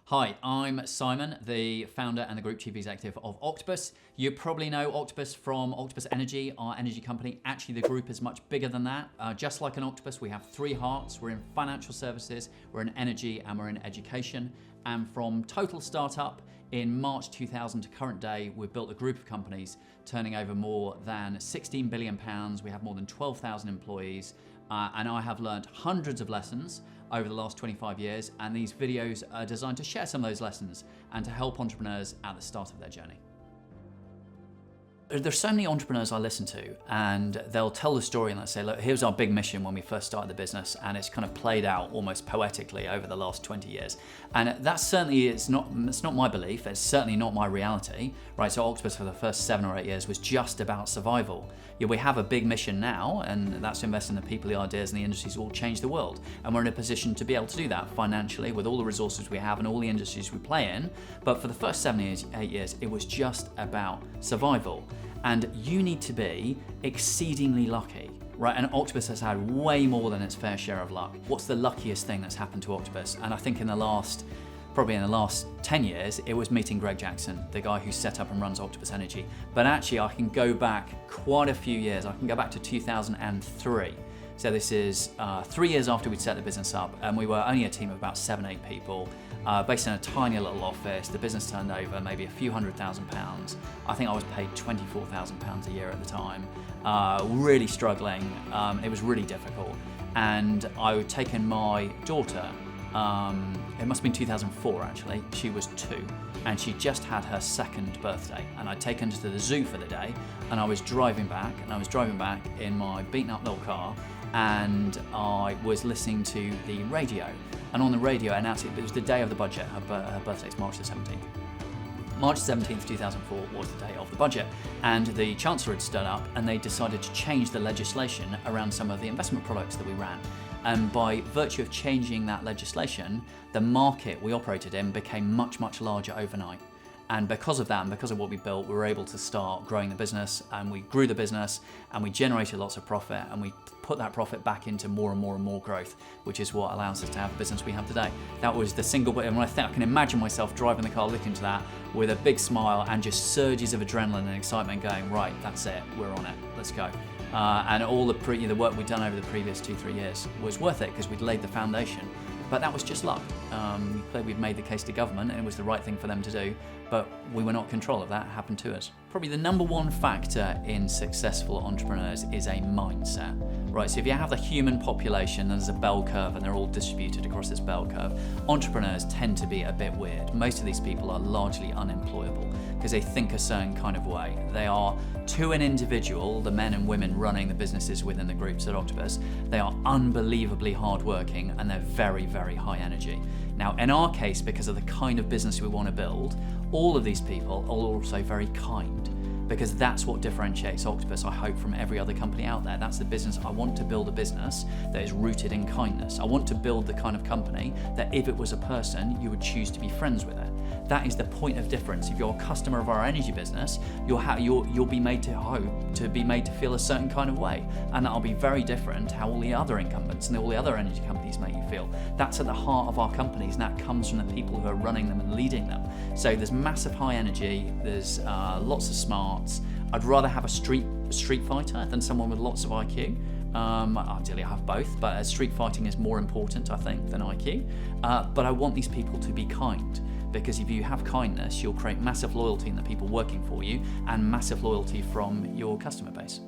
Hi, I'm Simon, the founder and the Group Chief Executive of Octopus. You probably know Octopus from Octopus Energy, our energy company. Actually, the group is much bigger than that. Just like an octopus, we have three hearts. We're in financial services, we're in energy, and we're in education. And from total startup in March 2000 to current day, we've built a group of companies turning over more than 16 billion pounds. We have more than 12,000 employees. And I have learned hundreds of lessons over the last 25 years, and these videos are designed to share some of those lessons and to help entrepreneurs at the start of their journey. There's so many entrepreneurs I listen to, and they'll tell the story and they'll say, look, here's our big mission when we first started the business, and it's kind of played out almost poetically over the last 20 years. And that certainly it's not my belief, it's certainly not my reality, right? So Octopus for the first 7 or 8 years was just about survival. Yeah, we have a big mission now, and that's to invest in the people, the ideas, and the industries that will change the world. And we're in a position to be able to do that financially with all the resources we have and all the industries we play in. But for the first 7 years, 8 years, it was just about survival. And you need to be exceedingly lucky, right? And Octopus has had way more than its fair share of luck. What's the luckiest thing that's happened to Octopus? And I think probably in the last 10 years, it was meeting Greg Jackson, the guy who set up and runs Octopus Energy. But actually, I can go back quite a few years. I can go back to 2003. So this is 3 years after we'd set the business up, and we were only a team of about 7-8 people, based in a tiny little office. The business turned over maybe a few £100,000. I think I was paid £24,000 a year at the time. Really struggling. It was really difficult. And I had taken my daughter, it must have been 2004 actually, she was 2, and she just had her 2nd birthday, and I'd taken her to the zoo for the day, and I was driving back in my beaten up little car, and I was listening to the radio, and on the radio announced it was the day of the budget. Her birthday's March the 17th. March 17th, 2004 was the day of the budget, and the Chancellor had stood up and they decided to change the legislation around some of the investment products that we ran. And by virtue of changing that legislation, the market we operated in became much, much larger overnight. And because of that, and because of what we built, we were able to start growing the business, and we grew the business, and we generated lots of profit, and we put that profit back into more and more and more growth, which is what allows us to have the business we have today. That was the single, and when I can imagine myself driving the car, looking to that with a big smile and just surges of adrenaline and excitement going, right, that's it, we're on it, let's go. And all the work we'd done over the previous 2-3 years was worth it because we'd laid the foundation. But that was just luck. We'd made the case to government and it was the right thing for them to do, but we were not in control of that. It happened to us. Probably the number one factor in successful entrepreneurs is a mindset, right? So if you have the human population, there's a bell curve and they're all distributed across this bell curve. Entrepreneurs tend to be a bit weird. Most of these people are largely unemployable because they think a certain kind of way. They are, to an individual, the men and women running the businesses within the groups at Octopus, they are unbelievably hardworking and they're very, very high energy. Now, in our case, because of the kind of business we want to build, all of these people are also very kind, because that's what differentiates Octopus, I hope, from every other company out there. That's the business. I want to build a business that is rooted in kindness. I want to build the kind of company that if it was a person, you would choose to be friends with it. That is the point of difference. If you're a customer of our energy business, you'll be made to feel a certain kind of way, and that'll be very different to how all the other incumbents and all the other energy companies make you feel. That's at the heart of our companies, and that comes from the people who are running them and leading them. So there's massive high energy. There's lots of smarts. I'd rather have a street fighter than someone with lots of IQ. Ideally I have both, but street fighting is more important, I think, than IQ. But I want these people to be kind, because if you have kindness, you'll create massive loyalty in the people working for you and massive loyalty from your customer base.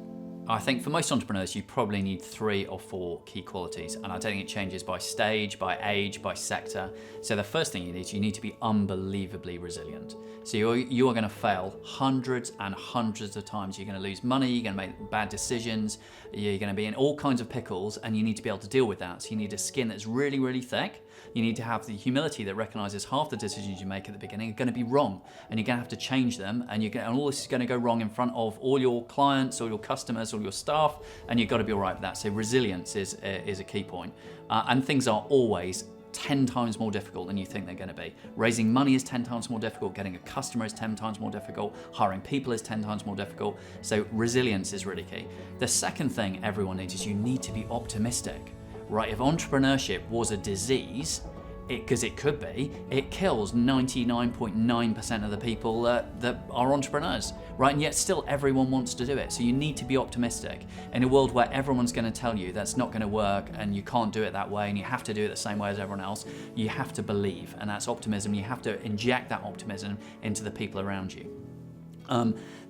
I think for most entrepreneurs, you probably need 3 or 4 key qualities, and I don't think it changes by stage, by age, by sector. So the first thing you need to be unbelievably resilient. So you are going to fail hundreds and hundreds of times. You're going to lose money, you're going to make bad decisions, you're going to be in all kinds of pickles, and you need to be able to deal with that. So you need a skin that's really, really thick. You need to have the humility that recognizes half the decisions you make at the beginning are going to be wrong, and you're going to have to change them, and all this is going to go wrong in front of all your clients or your customers or your staff, and you've got to be all right with that. So resilience is a key point. And things are always 10 times more difficult than you think they're going to be. Raising money is 10 times more difficult, getting a customer is 10 times more difficult, hiring people is 10 times more difficult. So resilience is really key. The second thing everyone needs is you need to be optimistic, right? If entrepreneurship was a disease, because it could be, it kills 99.9% of the people that are entrepreneurs, right? And yet still everyone wants to do it. So you need to be optimistic. In a world where everyone's going to tell you that's not going to work and you can't do it that way and you have to do it the same way as everyone else, you have to believe, and that's optimism. You have to inject that optimism into the people around you.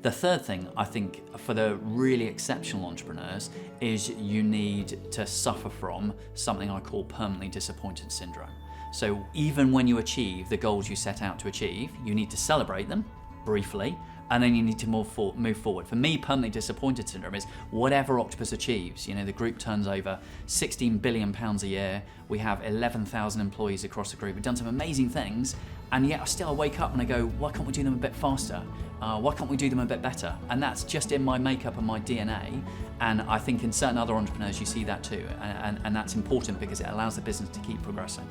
The third thing, I think, for the really exceptional entrepreneurs is you need to suffer from something I call permanently disappointed syndrome. So even when you achieve the goals you set out to achieve, you need to celebrate them briefly, and then you need to move forward. For me, permanently disappointed syndrome is whatever Octopus achieves. You know, the group turns over £16 billion a year. We have 11,000 employees across the group. We've done some amazing things, and yet I wake up and I go, why can't we do them a bit faster? Why can't we do them a bit better? And that's just in my makeup and my DNA. And I think in certain other entrepreneurs, you see that too. And that's important because it allows the business to keep progressing.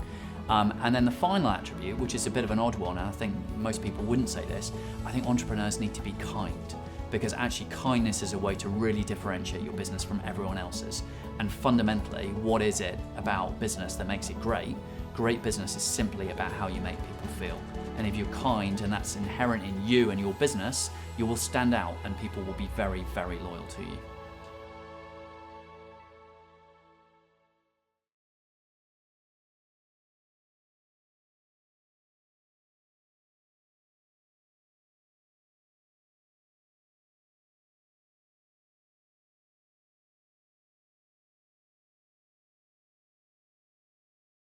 And then the final attribute, which is a bit of an odd one, and I think most people wouldn't say this, I think entrepreneurs need to be kind, because actually kindness is a way to really differentiate your business from everyone else's. And fundamentally, what is it about business that makes it great? Great business is simply about how you make people feel. And if you're kind, and that's inherent in you and your business, you will stand out and people will be very, very loyal to you.